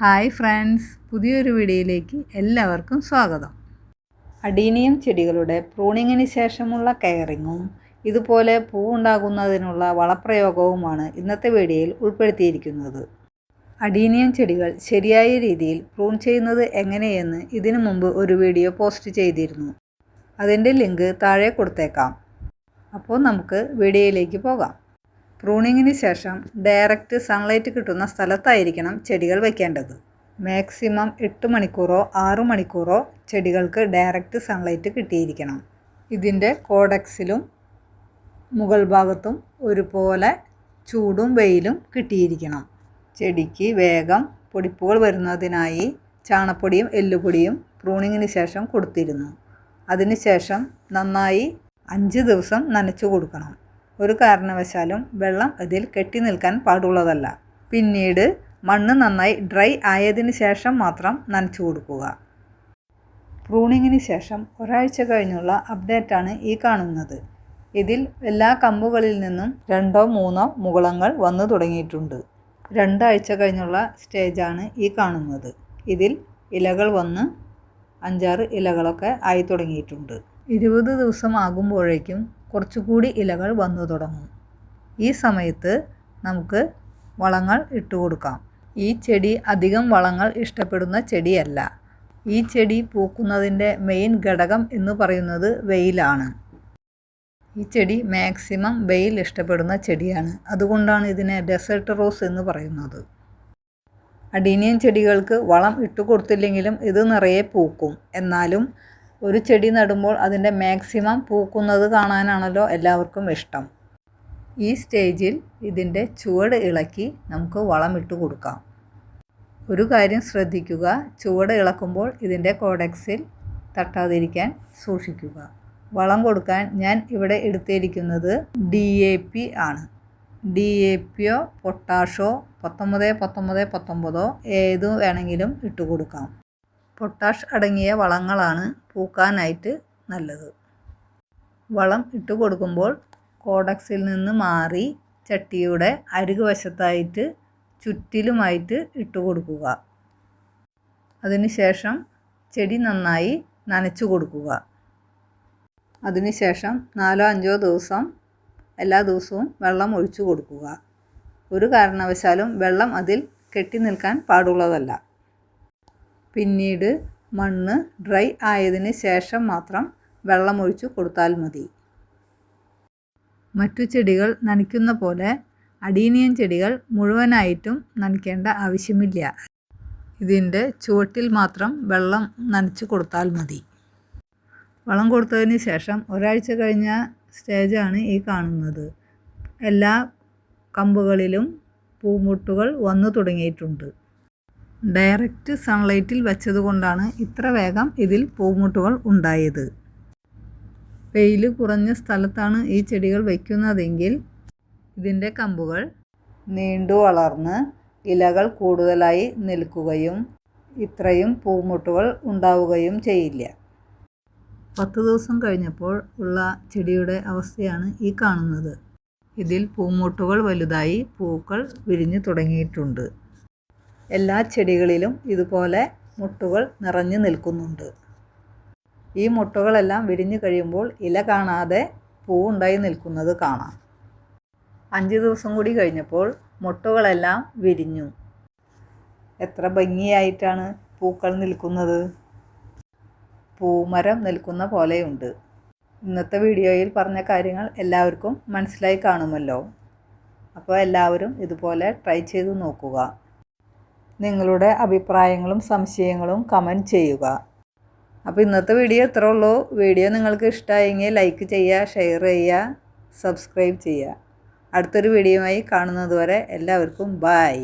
Hi friends, പുതിയൊരു വീഡിയോയിലേക്ക് എല്ലാവർക്കും സ്വാഗതം. അഡീനിയം ചെടികളുടെ പ്രൂണിങ്ങിന് ശേഷമുള്ള കെയറിങ്ങും ഇതുപോലെ പൂവുണ്ടാകുന്നതിനുള്ള വളപ്രയോഗവുമാണ് ഇന്നത്തെ വീഡിയോയിൽ ഉൾപ്പെടുത്തിയിരിക്കുന്നത്. അഡീനിയം ചെടികൾ ശരിയായ രീതിയിൽ പ്രൂൺ ചെയ്യുന്നത് എങ്ങനെയെന്ന് ഇതിനു മുമ്പ് ഒരു വീഡിയോ പോസ്റ്റ് ചെയ്തിരുന്നു. അതിൻ്റെ ലിങ്ക് താഴെ കൊടുത്തേക്കാം. അപ്പോൾ നമുക്ക് വീഡിയോയിലേക്ക് പോകാം. പ്രൂണിങ്ങിന് ശേഷം ഡയറക്റ്റ് സൺലൈറ്റ് കിട്ടുന്ന സ്ഥലത്തായിരിക്കണം ചെടികൾ വയ്ക്കേണ്ടത്. മാക്സിമം 8 മണിക്കൂറോ 6 മണിക്കൂറോ ചെടികൾക്ക് ഡയറക്റ്റ് സൺലൈറ്റ് കിട്ടിയിരിക്കണം. ഇതിൻ്റെ കോഡക്സിലും മുകൾ ഭാഗത്തും ഒരുപോലെ ചൂടും വെയിലും കിട്ടിയിരിക്കണം. ചെടിക്ക് വേഗം പൊടിപ്പുകൾ വരുന്നതിനായി ചാണപ്പൊടിയും എല്ലുപൊടിയും പ്രൂണിങ്ങിന് ശേഷം കൊടുത്തിരുന്നു. അതിനുശേഷം നന്നായി 5 ദിവസം നനച്ചു കൊടുക്കണം. ഒരു കാരണവശാലും വെള്ളം അതിൽ കെട്ടി നിൽക്കാൻ പാടുള്ളതല്ല. പിന്നീട് മണ്ണ് നന്നായി ഡ്രൈ ആയതിന് ശേഷം മാത്രം നനച്ചു കൊടുക്കുക. പ്രൂണിങ്ങിന് ശേഷം ഒരാഴ്ച കഴിഞ്ഞുള്ള അപ്ഡേറ്റാണ് ഈ കാണുന്നത്. ഇതിൽ എല്ലാ കമ്പുകളിൽ നിന്നും 2-3 മുകുളങ്ങൾ വന്നു തുടങ്ങിയിട്ടുണ്ട്. 2 ആഴ്ച കഴിഞ്ഞുള്ള സ്റ്റേജാണ് ഈ കാണുന്നത്. ഇതിൽ ഇലകൾ വന്ന് 5-6 ഇലകളൊക്കെ ആയി തുടങ്ങിയിട്ടുണ്ട്. 20 ദിവസം ആകുമ്പോഴേക്കും കുറച്ചുകൂടി ഇലകൾ വന്നു തുടങ്ങും. ഈ സമയത്ത് നമുക്ക് വളങ്ങൾ ഇട്ട് കൊടുക്കാം. ഈ ചെടി അധികം വളങ്ങൾ ഇഷ്ടപ്പെടുന്ന ചെടിയല്ല. ഈ ചെടി പൂക്കുന്നതിൻ്റെ മെയിൻ ഘടകം എന്ന് പറയുന്നത് വെയിലാണ്. ഈ ചെടി മാക്സിമം വെയിൽ ഇഷ്ടപ്പെടുന്ന ചെടിയാണ്. അതുകൊണ്ടാണ് ഇതിനെ ഡെസേർട്ട് റോസ് എന്ന് പറയുന്നത്. അഡീനിയം ചെടികൾക്ക് വളം ഇട്ട് കൊടുത്തില്ലെങ്കിലും ഇത് നിറയെ പൂക്കും. എന്നാലും ഒരു ചെടി നടുമ്പോൾ അതിൻ്റെ മാക്സിമം പൂക്കുന്നത് കാണാനാണല്ലോ എല്ലാവർക്കും ഇഷ്ടം. ഈ സ്റ്റേജിൽ ഇതിൻ്റെ ചുവട് ഇളക്കി നമുക്ക് വളമിട്ട് കൊടുക്കാം. ഒരു കാര്യം ശ്രദ്ധിക്കുക, ചുവട് ഇളക്കുമ്പോൾ ഇതിൻ്റെ കോഡക്സിൽ തട്ടാതിരിക്കാൻ സൂക്ഷിക്കുക. വളം കൊടുക്കാൻ ഞാൻ ഇവിടെ എടുത്തിരിക്കുന്നത് DAP ആണ്. DAPയോ പൊട്ടാഷോ 19-19-19 ഏതു വേണമെങ്കിലും ഇട്ട് കൊടുക്കാം. പൊട്ടാഷ് അടങ്ങിയ വളങ്ങളാണ് പൂക്കാനായിട്ട് നല്ലത്. വളം ഇട്ട് കൊടുക്കുമ്പോൾ കോഡക്സിൽ നിന്ന് മാറി ചട്ടിയുടെ അരികുവശത്തായിട്ട് ചുറ്റിലുമായിട്ട് ഇട്ട് കൊടുക്കുക. അതിനുശേഷം ചെടി നന്നായി നനച്ചു കൊടുക്കുക. അതിനുശേഷം 4-5 ദിവസം എല്ലാ ദിവസവും വെള്ളം ഒഴിച്ചു കൊടുക്കുക. ഒരു കാരണവശാലും വെള്ളം അതിൽ കെട്ടി നിൽക്കാൻ പാടുള്ളതല്ല. പിന്നീട് മണ്ണ് ഡ്രൈ ആയതിന് ശേഷം മാത്രം വെള്ളമൊഴിച്ചു കൊടുത്താൽ മതി. മറ്റു ചെടികൾ നനയ്ക്കുന്ന പോലെ അഡീനിയം ചെടികൾ മുഴുവനായിട്ടും നനയ്ക്കേണ്ട ആവശ്യമില്ല. ഇതിൻ്റെ ചുവട്ടിൽ മാത്രം വെള്ളം നനച്ചു കൊടുത്താൽ മതി. വളം കൊടുത്തതിന് ശേഷം ഒരാഴ്ച കഴിഞ്ഞ സ്റ്റേജാണ് ഈ കാണുന്നത്. എല്ലാ കമ്പുകളിലും പൂമുട്ടുകൾ വന്നു തുടങ്ങിയിട്ടുണ്ട്. ഡയറക്റ്റ് സൺലൈറ്റിൽ വെച്ചതുകൊണ്ടാണ് ഇത്ര വേഗം ഇതിൽ പൂമുട്ടുകൾ ഉണ്ടായത്. വെയിൽ കുറഞ്ഞ സ്ഥലത്താണ് ഈ ചെടികൾ വയ്ക്കുന്നതെങ്കിൽ ഇതിൻ്റെ കമ്പുകൾ നീണ്ടു വളർന്ന് ഇലകൾ കൂടുതലായി നിൽക്കുകയും ഇത്രയും പൂമുട്ടുകൾ ഉണ്ടാവുകയും ചെയ്യില്ല. 10 ദിവസം കഴിഞ്ഞപ്പോൾ ഉള്ള ചെടിയുടെ അവസ്ഥയാണ് ഈ കാണുന്നത്. ഇതിൽ പൂമുട്ടുകൾ വലുതായി പൂക്കൾ വിരിഞ്ഞു തുടങ്ങിയിട്ടുണ്ട്. എല്ലാ ചെടികളിലും ഇതുപോലെ മുട്ടുകൾ നിറഞ്ഞു നിൽക്കുന്നുണ്ട്. ഈ മുട്ടുകളെല്ലാം വിരിഞ്ഞു കഴിയുമ്പോൾ ഇല കാണാതെ പൂവുണ്ടായി നിൽക്കുന്നത് കാണാം. 5 ദിവസം കൂടി കഴിഞ്ഞപ്പോൾ മുട്ടുകളെല്ലാം വിരിഞ്ഞു. എത്ര ഭംഗിയായിട്ടാണ് പൂക്കൾ നിൽക്കുന്നത്. പൂമരം നിൽക്കുന്ന പോലെയുണ്ട്. ഇന്നത്തെ വീഡിയോയിൽ പറഞ്ഞ കാര്യങ്ങൾ എല്ലാവർക്കും മനസ്സിലായി കാണുമല്ലോ. അപ്പോൾ എല്ലാവരും ഇതുപോലെ ട്രൈ ചെയ്ത് നോക്കുക. നിങ്ങളുടെ അഭിപ്രായങ്ങളും സംശയങ്ങളും കമൻറ്റ് ചെയ്യുക. അപ്പോൾ ഇന്നത്തെ വീഡിയോ ഇത്രേ ഉള്ളൂ. വീഡിയോ നിങ്ങൾക്ക് ഇഷ്ടമായെങ്കിൽ ലൈക്ക് ചെയ്യുക, ഷെയർ ചെയ്യുക, സബ്സ്ക്രൈബ് ചെയ്യുക. അടുത്തൊരു വീഡിയോയുമായി കാണുന്നത് വരെ എല്ലാവർക്കും ബൈ.